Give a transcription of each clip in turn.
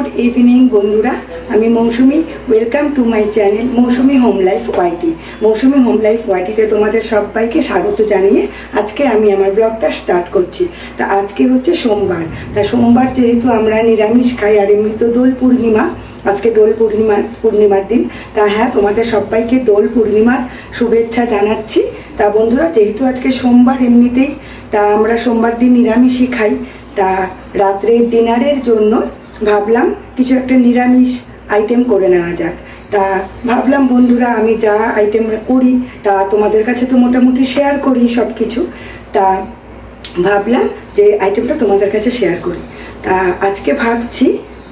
Good evening বন্ধুরা, আমি Mousumi. Welcome to my channel Mousumi home life YT. Mousumi home life ওয়াইটিতে তোমাদের সবাইকে স্বাগত জানিয়ে আজকে আমি আমার ব্লগটা স্টার্ট করছি। তা আজকে হচ্ছে সোমবার। তা সোমবার যেহেতু আমরা নিরামিষ খাই, আর এমনি তো দোল পূর্ণিমা, আজকে দোল পূর্ণিমার দিন। তা হ্যাঁ, তোমাদের সবাইকে দোল পূর্ণিমার শুভেচ্ছা জানাচ্ছি। তা বন্ধুরা, যেহেতু আজকে সোমবার এমনিতেই, তা আমরা সোমবার দিন নিরামিষই খাই। তা রাত্রের ডিনারের জন্য ভাবলাম কিছু একটা নিরামিষ আইটেম করে নেওয়া যাক। তা ভাবলাম বন্ধুরা, আমি যা আইটেম করি তা তোমাদের কাছে তো মোটামুটি শেয়ার করি সব কিছু। তা ভাবলাম যে আইটেমটা তোমাদের কাছে শেয়ার করি। তা আজকে ভাবছি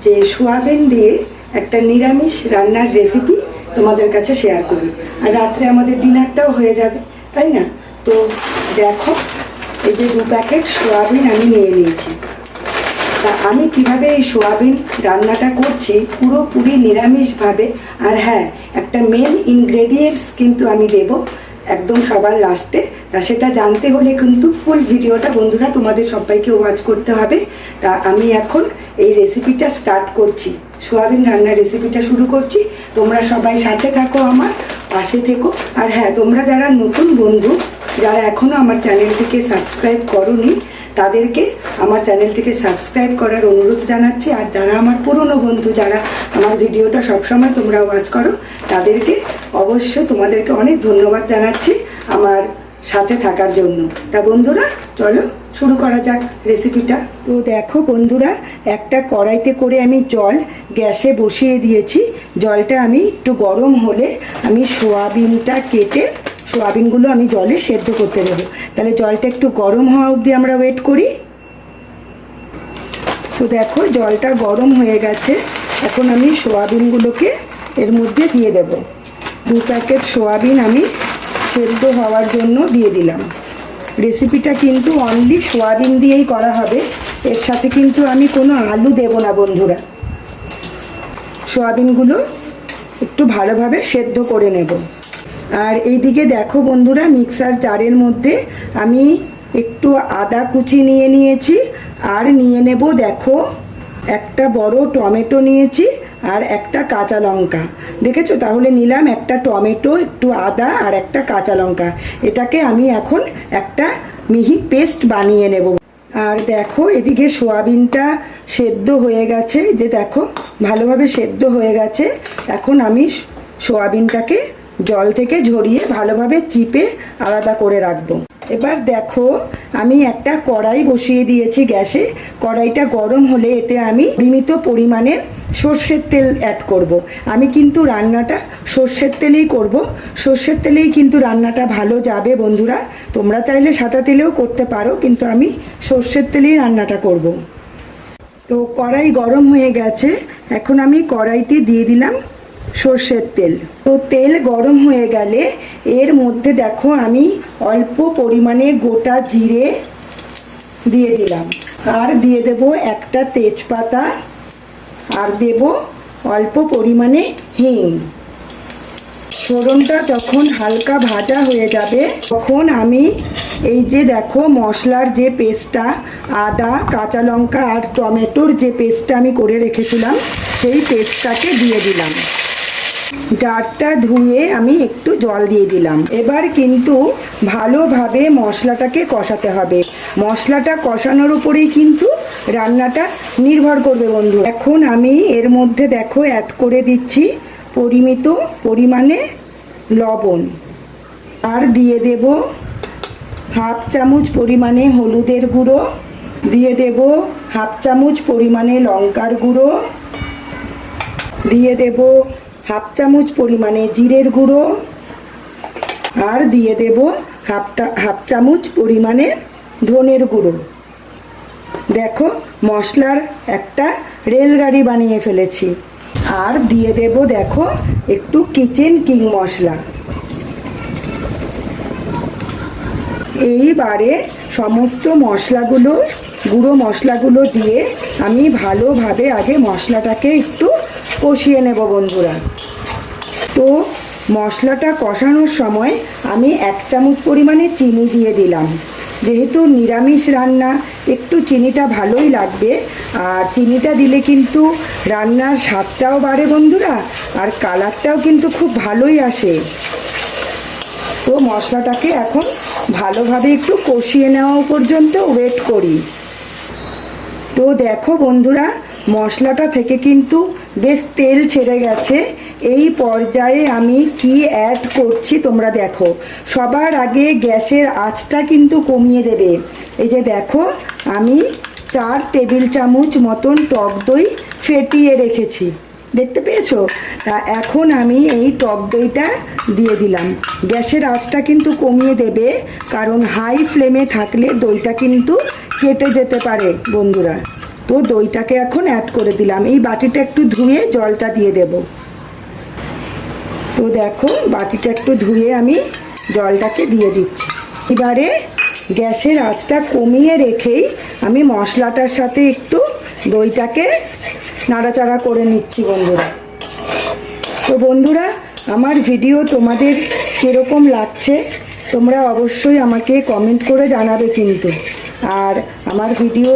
যে সোয়াবিন দিয়ে একটা নিরামিষ রান্নার রেসিপি তোমাদের কাছে শেয়ার করি, আর রাত্রে আমাদের ডিনারটাও হয়ে যাবে, তাই না? তো দেখো, এই যে 2 প্যাকেট সোয়াবিন আমি নিয়ে নিয়েছি। তা আমি কিভাবে এই সোয়াবিন রান্নাটা করছি পুরোপুরি নিরামিষভাবে। আর হ্যাঁ, একটা মেন ইনগ্রেডিয়েন্টস কিন্তু আমি দেব একদম সবার লাস্টে। তা সেটা জানতে হলে কিন্তু ফুল ভিডিওটা বন্ধুরা তোমাদের সবাইকে ওয়াচ করতে হবে। তা আমি এখন এই রেসিপিটা স্টার্ট করছি, সোয়াবিন রান্নার রেসিপিটা শুরু করছি। তোমরা সবাই সাথে থাকো, আমার পাশে থেকো। আর হ্যাঁ, তোমরা যারা নতুন বন্ধু, যারা এখনও আমার চ্যানেলটিকে সাবস্ক্রাইব করোনি, তাদেরকে আমার চ্যানেলটিকে সাবস্ক্রাইব করার অনুরোধ জানাচ্ছি। আর যারা আমার পুরনো বন্ধু, যারা আমার ভিডিওটা সবসময় তোমরা ওয়াচ করো, তাদেরকে অবশ্যই তোমাদেরকে অনেক ধন্যবাদ জানাচ্ছি আমার সাথে থাকার জন্য। তা বন্ধুরা, চলো শুরু করা যাক রেসিপিটা। তো দেখো বন্ধুরা, একটা কড়াইতে করে আমি জল গ্যাসে বসিয়ে দিয়েছি। জলটা আমি একটু গরম হলে আমি সোয়াবিনটা কেটে সোয়াবিনগুলো আমি জলে সেদ্ধ করতে দেবো। তাহলে জলটা একটু গরম হওয়া অবধি আমরা ওয়েট করি। তো দেখো, জলটা গরম হয়ে গেছে। এখন আমি সোয়াবিনগুলোকে এর মধ্যে দিয়ে দেব। 2 প্যাকেট সোয়াবিন আমি সেদ্ধ হওয়ার জন্য দিয়ে দিলাম। রেসিপিটা কিন্তু অনলি সোয়াবিন দিয়েই করা হবে, এর সাথে কিন্তু আমি কোনো আলু দেব না বন্ধুরা। সোয়াবিনগুলো একটু ভালোভাবে সেদ্ধ করে নেব। আর এইদিকে দেখো বন্ধুরা, মিক্সার জারের মধ্যে আমি একটু আদা কুচি নিয়ে নিয়েছি, আর নিয়ে নেব দেখো একটা বড় টমেটো নিয়েছি, আর একটা কাঁচা লঙ্কা। দেখেছো? তাহলে নিলাম একটা টমেটো, একটু আদা আর একটা কাঁচা লঙ্কা। এটাকে আমি এখন একটা মিহি পেস্ট বানিয়ে নেব। আর দেখো, এদিকে সোয়াবিনটা সেদ্ধ হয়ে গেছে, যে দেখো ভালোভাবে সেদ্ধ হয়ে গেছে। এখন আমি সোয়াবিনটাকে জল থেকে ঝরিয়ে ভালোভাবে চিপে আলাদা করে রাখবো। এবার দেখো, আমি একটা কড়াই বসিয়ে দিয়েছি গ্যাসে। কড়াইটা গরম হলে এতে আমি পরিমিত পরিমাণে সর্ষের তেল অ্যাড করব। আমি কিন্তু রান্নাটা সর্ষের তেলেই করব। সর্ষের তেলেই কিন্তু রান্নাটা ভালো যাবে বন্ধুরা। তোমরা চাইলে সাদা তেলেও করতে পারো, কিন্তু আমি সর্ষের তেলেই রান্নাটা করব। তো কড়াই গরম হয়ে গেছে। এখন আমি কড়াইতে দিয়ে দিলাম সর্ষের তেল। তো তেল গরম হয়ে গেলে এর মধ্যে দেখো আমি অল্প পরিমাণে গোটা জিরে দিয়ে দিলাম, আর দিয়ে দেব একটা তেজপাতা, আর দেব অল্প পরিমাণে হিং। ফোড়নটা যখন হালকা ভাজা হয়ে যাবে, তখন আমি এই যে দেখো মশলার যে পেস্টটা, আদা, কাঁচা লঙ্কা আর টমেটোর যে পেস্টটা আমি করে রেখেছিলাম, সেই পেস্টটাকে দিয়ে দিলাম। জারটা ধুয়ে আমি একটু জল দিয়ে দিলাম। এবার কিন্তু ভালোভাবে মশলাটাকে কষাতে হবে। মশলাটা কষানোর উপরেই কিন্তু রান্নাটা নির্ভর করবে বন্ধু। এখন আমি এর মধ্যে দেখো অ্যাড করে দিচ্ছি পরিমিত পরিমাণে লবণ, আর দিয়ে দেব 1/2 চামচ পরিমাণে হলুদের গুঁড়ো, দিয়ে দেব 1/2 চামচ পরিমাণে লঙ্কার গুঁড়ো, দিয়ে দেব 1/2 চামচ পরিমাণে জিরের গুঁড়ো, আর দিয়ে দেব 1/2 চামচ পরিমাণে ধনের গুঁড়ো। দেখো, মশলার একটা রেলগাড়ি বানিয়ে ফেলেছি। আর দিয়ে দেব দেখো একটু কিচেন কিং মশলা। এইবারে সমস্ত মশলাগুলো, গুঁড়ো মশলাগুলো দিয়ে আমি ভালোভাবে আগে মশলাটাকে একটু কষিয়ে নেব বন্ধুরা। তো মশলাটা কষানোর সময় আমি 1 চামচ পরিমাণে চিনি দিয়ে দিলাম। যেহেতু নিরামিষ রান্না, একটু চিনিটা ভালোই লাগবে। আর চিনিটা দিলে কিন্তু রান্নার স্বাদটাও বাড়ে বন্ধুরা, আর কালারটাও কিন্তু খুব ভালোই আসে। তো মশলাটাকে এখন ভালোভাবে একটু কষিয়ে নেওয়া পর্যন্ত ওয়েট করি। তো দেখো বন্ধুরা, মশলাটা থেকে কিন্তু বেশ তেল ছেড়ে গেছে। এই পর্যায়ে আমি কি অ্যাড করছি তোমরা দেখো। সবার আগে গ্যাসের আঁচটা কিন্তু কমিয়ে দেবে। এই যে দেখো, আমি 4 টেবিল চামচ মতন টক দই ফেটিয়ে রেখেছি, দেখতে পেয়েছো? তা এখন আমি এই টক দইটা দিয়ে দিলাম। গ্যাসের আঁচটা কিন্তু কমিয়ে দেবে, কারণ হাই ফ্লেমে থাকলে দইটা কিন্তু কেটে যেতে পারে বন্ধুরা। তো দইটাকে এখন অ্যাড করে দিলাম। এই বাটিটা একটু ধুয়ে জলটা দিয়ে দেব। তো দেখো, বাটিটা একটু ধুয়ে আমি জলটাকে দিয়ে দিচ্ছি। এবারে গ্যাসের আঁচটা কমিয়ে রেখেই আমি মশলাটার সাথে একটু দইটাকে নাড়াচাড়া করে নিচ্ছি বন্ধুরা। তো বন্ধুরা, আমার ভিডিও তোমাদের কীরকম লাগছে তোমরা অবশ্যই আমাকে কমেন্ট করে জানাবে কিন্তু। আর আমার ভিডিও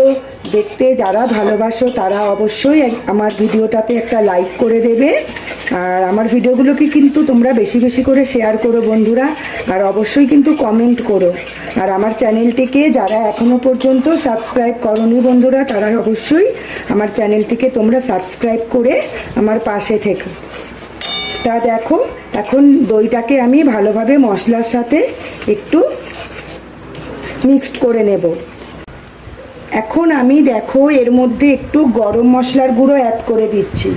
দেখতে যারা ভালোবাসো তারা অবশ্যই আমার ভিডিওটাতে একটা লাইক করে দেবে। আর আমার ভিডিওগুলোকে কিন্তু তোমরা বেশি বেশি করে শেয়ার করো বন্ধুরা। আর অবশ্যই কিন্তু কমেন্ট করো। আর আমার চ্যানেলটিকে যারা এখনও পর্যন্ত সাবস্ক্রাইব করোনি বন্ধুরা, তারা অবশ্যই আমার চ্যানেলটিকে তোমরা সাবস্ক্রাইব করে আমার পাশে থেকো। তা দেখো, এখন দইটাকে আমি ভালোভাবে মশলার সাথে একটু মিক্সড করে নেব। এখন আমি দেখো এর মধ্যে একটু গরম মশলার গুঁড়ো অ্যাড করে দিচ্ছি।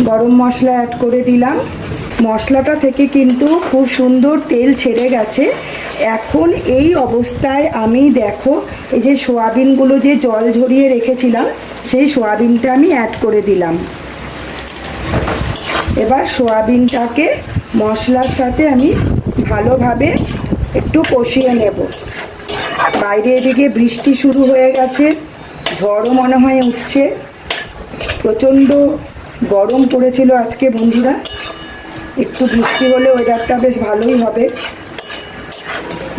গরম মশলা অ্যাড করে দিলাম। মশলাটা থেকে কিন্তু খুব সুন্দর তেল ছেড়ে গেছে। এখন এই অবস্থায় আমি দেখো এই যে সোয়াবিনগুলো যে জল ঝরিয়ে রেখেছিলাম সেই সোয়াবিনটা আমি অ্যাড করে দিলাম। এবার সোয়াবিনটাকে মশলার সাথে আমি ভালোভাবে একটু কষিয়ে নেব। বাইরে এদিকে বৃষ্টি শুরু হয়ে গেছে, ঝড়ও মনে হয় উঠছে। প্রচণ্ড গরম পড়েছিল আজকে বন্ধুরা। একটু বৃষ্টি হলে ওয়েদারটা বেশ ভালোই হবে,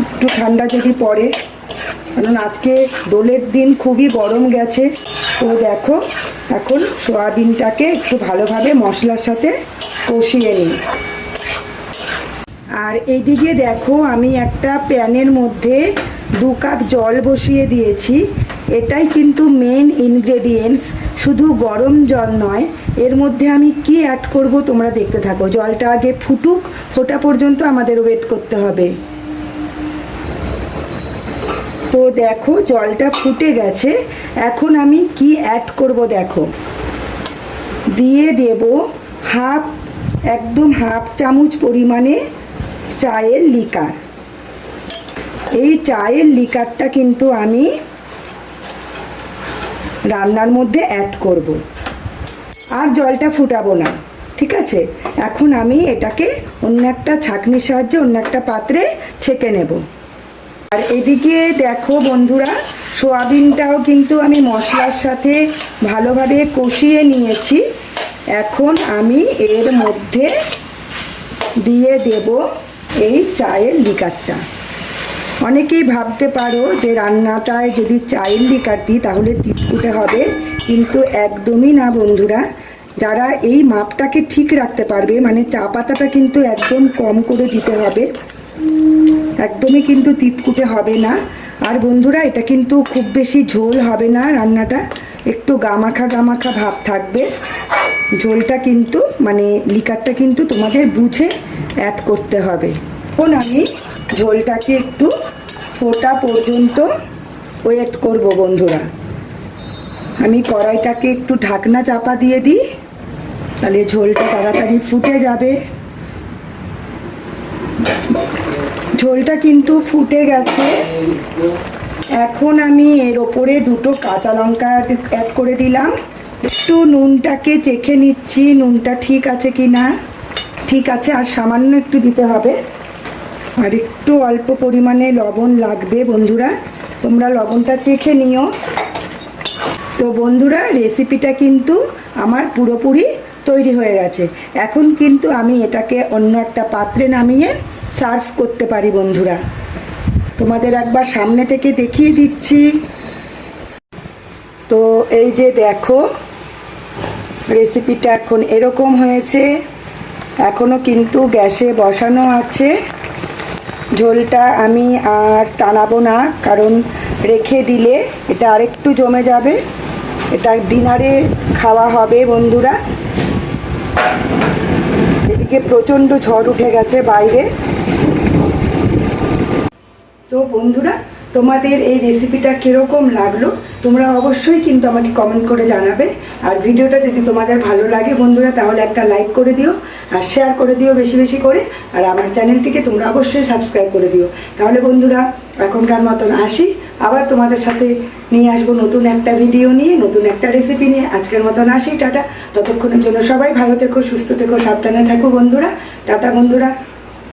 একটু ঠান্ডা যদি পড়ে, কারণ আজকে দোলের দিন খুবই গরম গেছে। তো দেখো, এখন সোয়াবিনটাকে একটু ভালোভাবে মশলার সাথে কষিয়ে নিই। আর এইদিকে দেখো, আমি একটা প্যানের মধ্যে 2 কাপ জল বসিয়ে দিয়েছি। এটাই কিন্তু মেন ইনগ্রেডিয়েন্টস, শুধু গরম জল নয়। এর মধ্যে আমি কি অ্যাড করব তোমরা দেখতে থাকো। জলটা আগে ফুটুক, ফোটা পর্যন্ত আমাদের ওয়েট করতে হবে। তো দেখো, জলটা ফুটে গেছে। এখন আমি কি অ্যাড করব দেখো। দিয়ে দেব একদম হাফ চামচ পরিমাণে চায়ের লিকার। এই চায়ের লিকারটা কিন্তু আমি রান্নার মধ্যে অ্যাড করব, আর জলটা ফুটাবো না, ঠিক আছে? এখন আমি এটাকে অন্য একটা ছাঁকনির সাহায্যে অন্য একটা পাত্রে ছেঁকে নেব। আর এদিকে দেখো বন্ধুরা, সোয়াবিনটাও কিন্তু আমি মশলার সাথে ভালোভাবে কষিয়ে নিয়েছি। এখন আমি এর মধ্যে দিয়ে দেব এই চায়ের লিকারটা। অনেকেই ভাবতে পারো যে রান্নাটায় যদি চায়ের লিকার দিই তাহলে তিতকুটে হবে, কিন্তু একদমই না বন্ধুরা। যারা এই মাপটাকে ঠিক রাখতে পারবে, মানে চা পাতাটা কিন্তু একদম কম করে দিতে হবে, একদমই কিন্তু তিতকুটে হবে না। আর বন্ধুরা, এটা কিন্তু খুব বেশি ঝোল হবে না, রান্নাটা একটু গামাখা গামাখা ভাব থাকবে। ঝোলটা কিন্তু মানে লিকারটা কিন্তু তোমাদের বুঝে অ্যাড করতে হবে। এখন আমি ঝোলটাকে একটু ফোটা পর্যন্ত ওয়েট করব বন্ধুরা। আমি কড়াইটাকে একটু ঢাকনা চাপা দিয়ে দিই, তাহলে ঝোলটা তাড়াতাড়ি ফুটে যাবে। ঝোলটা কিন্তু ফুটে গেছে। এখন আমি এর ওপরে 2টো কাঁচা লঙ্কা অ্যাড করে দিলাম। একটু নুনটাকে চেখে নিচ্ছি, নুনটা ঠিক আছে কি না। ঠিক আছে, আর সামান্য একটু দিতে হবে। আর একটু অল্প পরিমাণে লবণ লাগবে বন্ধুরা, তোমরা লবণটা চেখে নিও। তো বন্ধুরা, রেসিপিটা কিন্তু আমার পুরোপুরি তৈরি হয়ে গেছে। এখন কিন্তু আমি এটাকে অন্য একটা পাত্রে নামিয়ে সার্ভ করতে পারি বন্ধুরা। তোমাদের একবার সামনে থেকে দেখিয়ে দিচ্ছি। তো এই যে দেখো, রেসিপিটা এখন এরকম হয়েছে। এখনও কিন্তু গ্যাসে বসানো আছে। ঝোলটা আমি আর টানাবো না, কারণ রেখে দিলে এটা আরেকটু জমে যাবে। এটা ডিনারে খাওয়া হবে বন্ধুরা। এদিকে প্রচণ্ড ঝড় উঠে গেছে বাইরে। তো বন্ধুরা, তোমাদের এই রেসিপিটা কীরকম লাগলো তোমরা অবশ্যই কিন্তু আমাকে কমেন্ট করে জানাবে। আর ভিডিওটা যদি তোমাদের ভালো লাগে বন্ধুরা, তাহলে একটা লাইক করে দিও আর শেয়ার করে দিও বেশি বেশি করে। আর আমার চ্যানেলটিকে তোমরা অবশ্যই সাবস্ক্রাইব করে দিও। তাহলে বন্ধুরা, এখনকার মতন আসি, আবার তোমাদের সাথে নিয়ে আসবো নতুন একটা ভিডিও নিয়ে, নতুন একটা রেসিপি নিয়ে। আজকের মতন আসি, টাটা। ততক্ষণের জন্য সবাই ভালো থেকো, সুস্থ থেকো, সাবধানে থাকো বন্ধুরা। টাটা বন্ধুরা।